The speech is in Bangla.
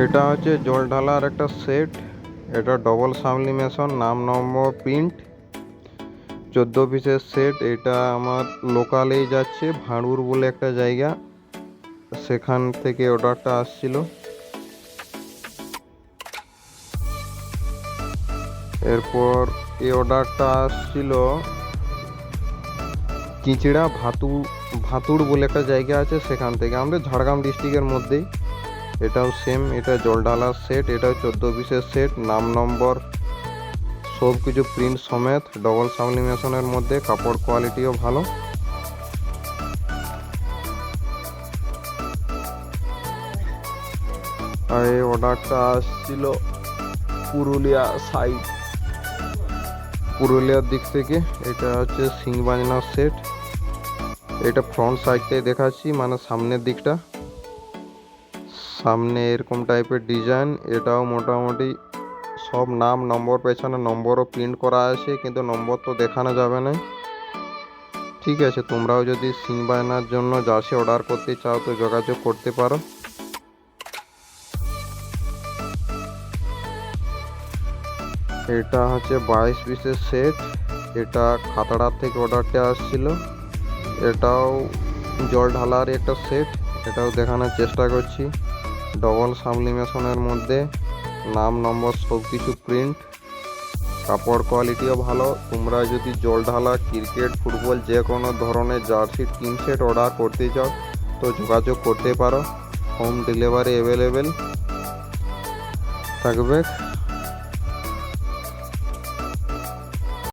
এটা হচ্ছে জল ঢালার একটা সেট। এটা ডবল সাবলিমেশন, নাম নম্বর প্রিন্ট, 14 পিসের সেট। এটা আমার লোকালেই যাচ্ছে, ভাঁড়ুর বলে একটা জায়গা, সেখান থেকে অর্ডারটা আসছিল। এরপর এই অর্ডারটা আসছিল চিচিড়া ভাতুড় বলে একটা জায়গা আছে, সেখান থেকে, আমাদের ঝাড়গ্রাম ডিস্ট্রিক্টের মধ্যেই। এটাও সেম, এটা জল ঢালার সেট। এটাও 14 পিসের সেট, নাম নম্বর সব কিছু প্রিন্ট সমেত, ডবল সাবলিমেশনের মধ্যে, কাপড় কোয়ালিটিও ভালো। আর এই অর্ডারটা আসছিল পুরুলিয়ার দিক থেকে। এটা হচ্ছে সিং বাজনার সেট। এটা ফ্রন্ট সাইডটাই দেখাচ্ছি, মানে সামনের দিকটা, সামনে এরকম টাইপের ডিজাইন। এটাও মোটামুটি সব নাম নম্বর, পেছনে নম্বরও প্রিন্ট করা আছে, কিন্তু নম্বর তো দেখানো যাবে না। ঠিক আছে, তোমরাও যদি সিং বাজনার জন্য জার্সি অর্ডার করতে চাও তো যোগাযোগ করতে পারো। এটা হচ্ছে 22 পিসের সেট। এটা খাতড়ার থেকে অর্ডারটা আসছিল। এটাও জল ঢালার একটা সেট। এটাও দেখানোর চেষ্টা করছি, ডবল সাবলিমেশনের মধ্যে, নাম নম্বর সব কিছু প্রিন্ট, কাপড় কোয়ালিটিও ভালো। তোমরা যদি জল ঢালা, ক্রিকেট, ফুটবল যে কোনো ধরনের জার্সির 3 সেট অর্ডার করতে চাও তো যোগাযোগ করতে পারো। হোম ডেলিভারি অ্যাভেলেবেল থাকবে।